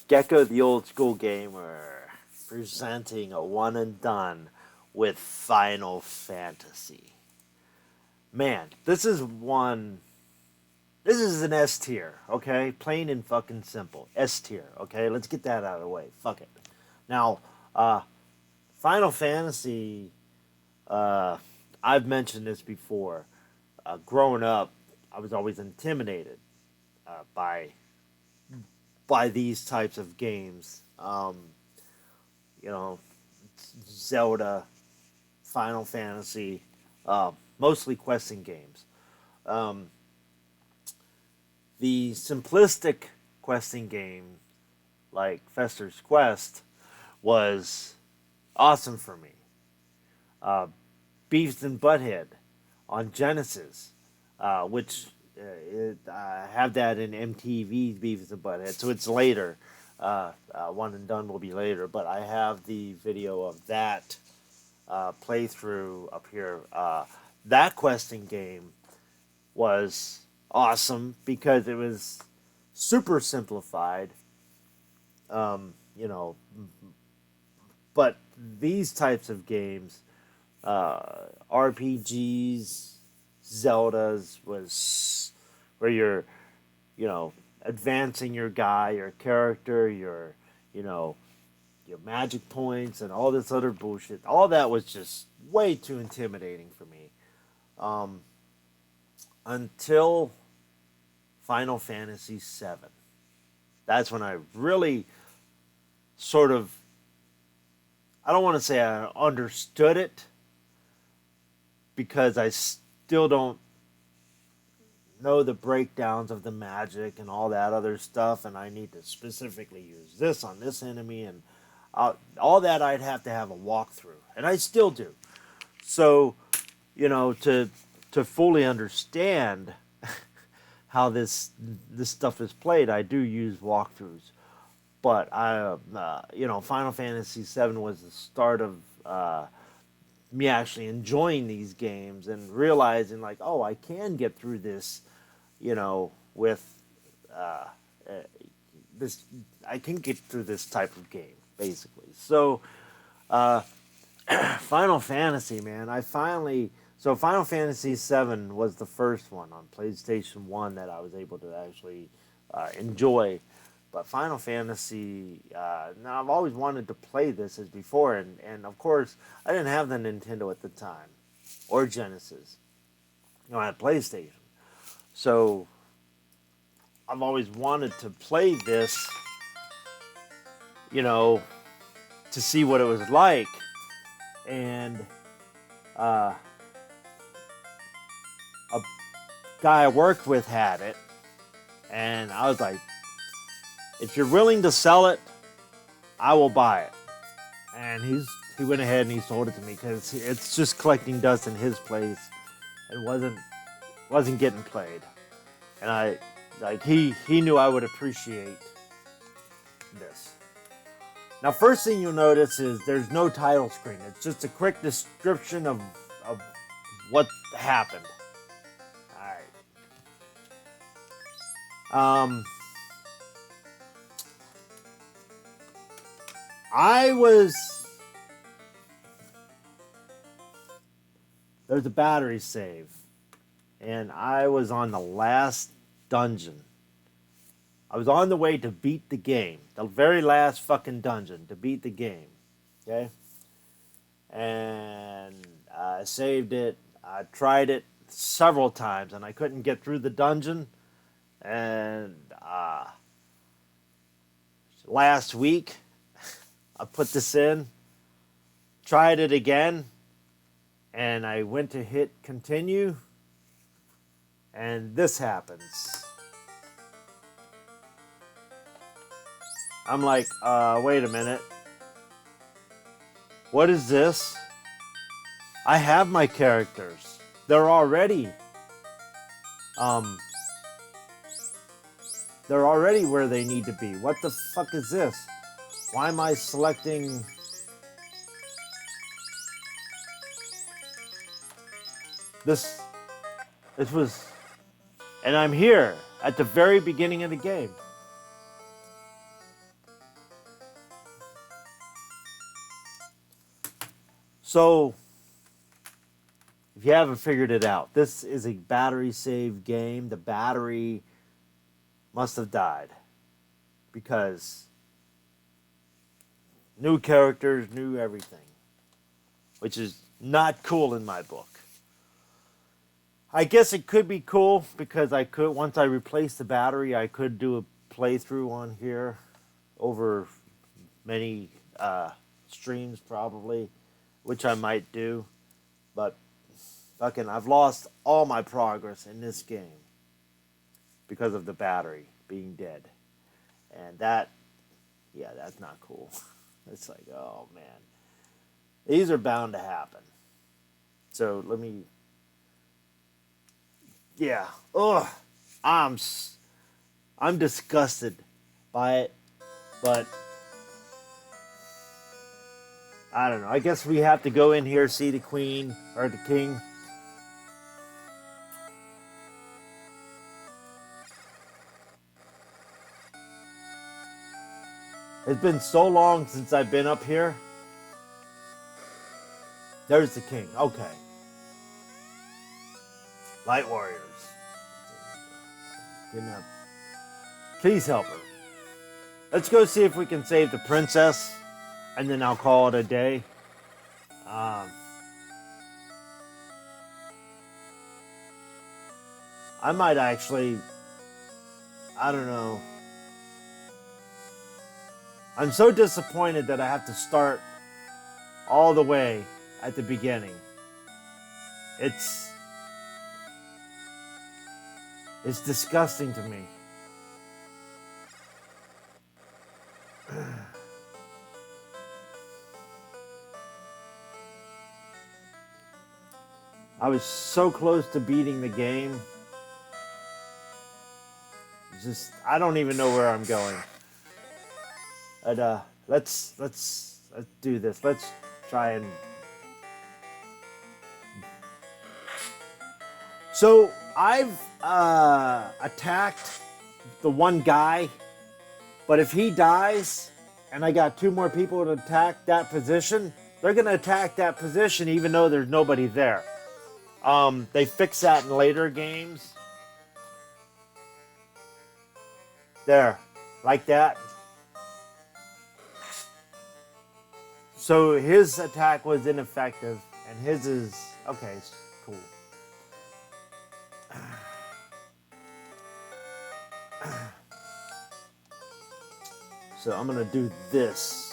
Gecko the Old School Gamer, presenting a one and done with Final Fantasy. Man, this is one. This is an S tier, okay? Plain and fucking simple. S tier, okay? Let's get that out of the way. Fuck it. Now, Final Fantasy, I've mentioned this before. Growing up, I was always intimidated by these types of games. You know, Zelda, Final Fantasy, mostly questing games. Um, the simplistic questing game, like Fester's Quest, was awesome for me. Uh, Beavis and Butthead on Genesis, which I have that in MTV's Beavis and Butthead, so it's later. One and Done will be later, but I have the video of that playthrough up here. That questing game was awesome because it was super simplified. You know, but these types of games, RPGs, Zeldas, was where you're, advancing your guy, your character, your magic points, and all this other bullshit. All that was just way too intimidating for me. Until Final Fantasy VII. That's when I really sort of, I don't want to say I understood it, because I still don't know the breakdowns of the magic and all that other stuff, and I need to specifically use this on this enemy, and all that I'd have to have a walkthrough, and I still do. So, to fully understand how this stuff is played, I do use walkthroughs. But Final Fantasy VII was the start of me actually enjoying these games and realizing, like, oh, I can get through this, with this. I can get through this type of game, basically. So, Final Fantasy, man, So Final Fantasy VII was the first one on PlayStation 1 that I was able to actually enjoy. But Final Fantasy, now I've always wanted to play this as before, and of course, I didn't have the Nintendo at the time, or Genesis. I had PlayStation. So, I've always wanted to play this, to see what it was like. And a guy I worked with had it, and I was like, if you're willing to sell it, I will buy it. And he went ahead and he sold it to me because it's just collecting dust in his place. It wasn't getting played, and he knew I would appreciate this. Now, first thing you'll notice is there's no title screen. It's just a quick description of what happened. All right. There's a battery save, and I was on the last dungeon. I was on the way to beat the game, the very last fucking dungeon to beat the game, okay? And I saved it. I tried it several times, and I couldn't get through the dungeon. And last week, I put this in, tried it again, and I went to hit continue, and this happens. I'm like, wait a minute. What is this? I have my characters. They're already where they need to be. What the fuck is this? Why am I selecting this? And I'm here at the very beginning of the game. So, if you haven't figured it out, this is a battery save game. The battery must have died because new characters, new everything, which is not cool in my book. I guess it could be cool because I could, once I replace the battery, I could do a playthrough on here over many streams probably, which I might do. But fucking, I've lost all my progress in this game because of the battery being dead. And that, yeah, that's not cool. It's like, oh man. These are bound to happen. So let me, yeah, ugh, I'm disgusted by it, but I don't know. I guess we have to go in here, see the queen or the king. It's been so long since I've been up here. There's the king. Okay. Light warriors. Kidnap. Please help her. Let's go see if we can save the princess, and then I'll call it a day. I might actually, I don't know. I'm so disappointed that I have to start all the way at the beginning. It's disgusting to me. I was so close to beating the game. Just, I don't even know where I'm going. But let's do this. Let's try and. So I've attacked the one guy, but if he dies, and I got two more people to attack that position, they're gonna attack that position even though there's nobody there. They fix that in later games. There, like that. So his attack was ineffective, and his is okay. Cool. So I'm gonna do this.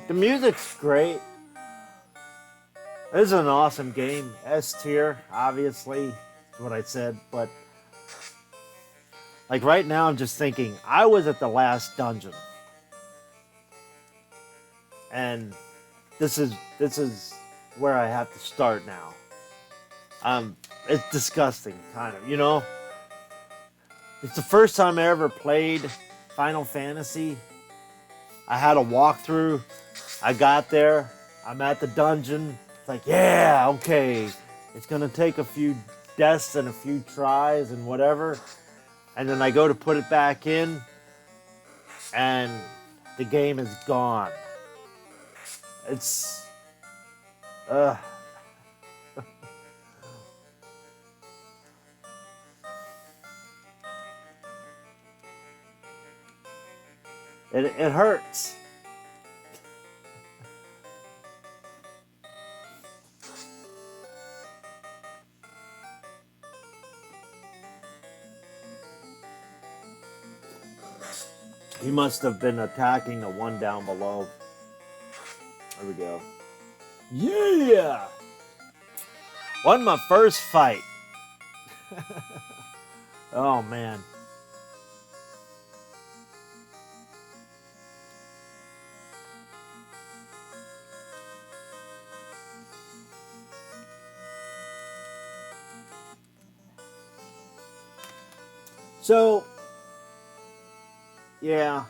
The music's great. This is an awesome game. S tier, obviously, is what I said. But like right now, I'm just thinking, I was at the last dungeon, and this is where I have to start now. It's disgusting, kind of. You know, it's the first time I ever played Final Fantasy. I had a walkthrough. I got there. I'm at the dungeon. It's like, yeah, okay. It's going to take a few deaths and a few tries and whatever. And then I go to put it back in, and the game is gone. It's... It hurts. He must have been attacking the one down below. There we go. Yeah! Won my first fight. Oh, man. So, yeah.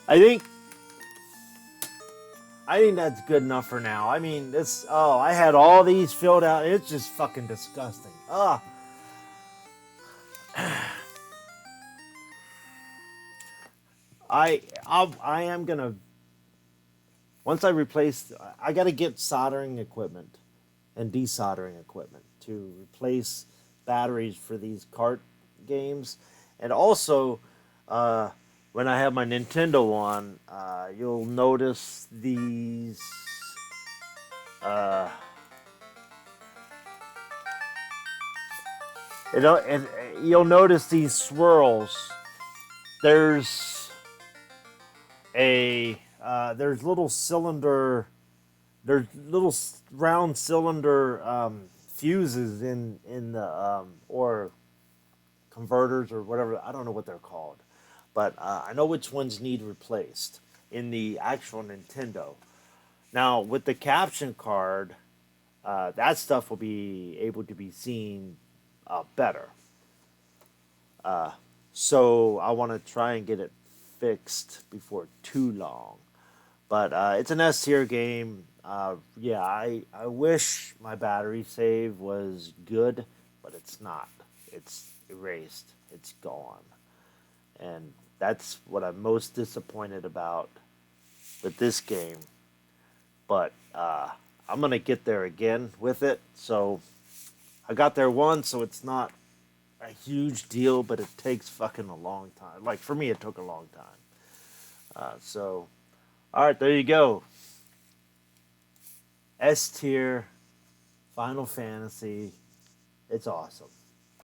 I think I think that's good enough for now. I mean, this. Oh, I had all these filled out. It's just fucking disgusting. Ah, I am gonna. Once I replace, I got to get soldering equipment and desoldering equipment to replace batteries for these cart games, and also uh, when I have my Nintendo on, you'll notice these. Uh, you'll notice these swirls. There's there's little cylinder there's little round cylinder fuses in the or converters or whatever. I don't know what they're called, but I know which ones need replaced in the actual Nintendo. Now with the caption card, that stuff will be able to be seen better. So I want to try and get it fixed before too long. But it's an S tier game. Yeah, I wish my battery save was good, but it's not. It's erased. It's gone. And that's what I'm most disappointed about with this game. But I'm going to get there again with it. So I got there once, so it's not a huge deal, but it takes fucking a long time. Like, for me, it took a long time. All right, there you go. S tier, Final Fantasy. It's awesome.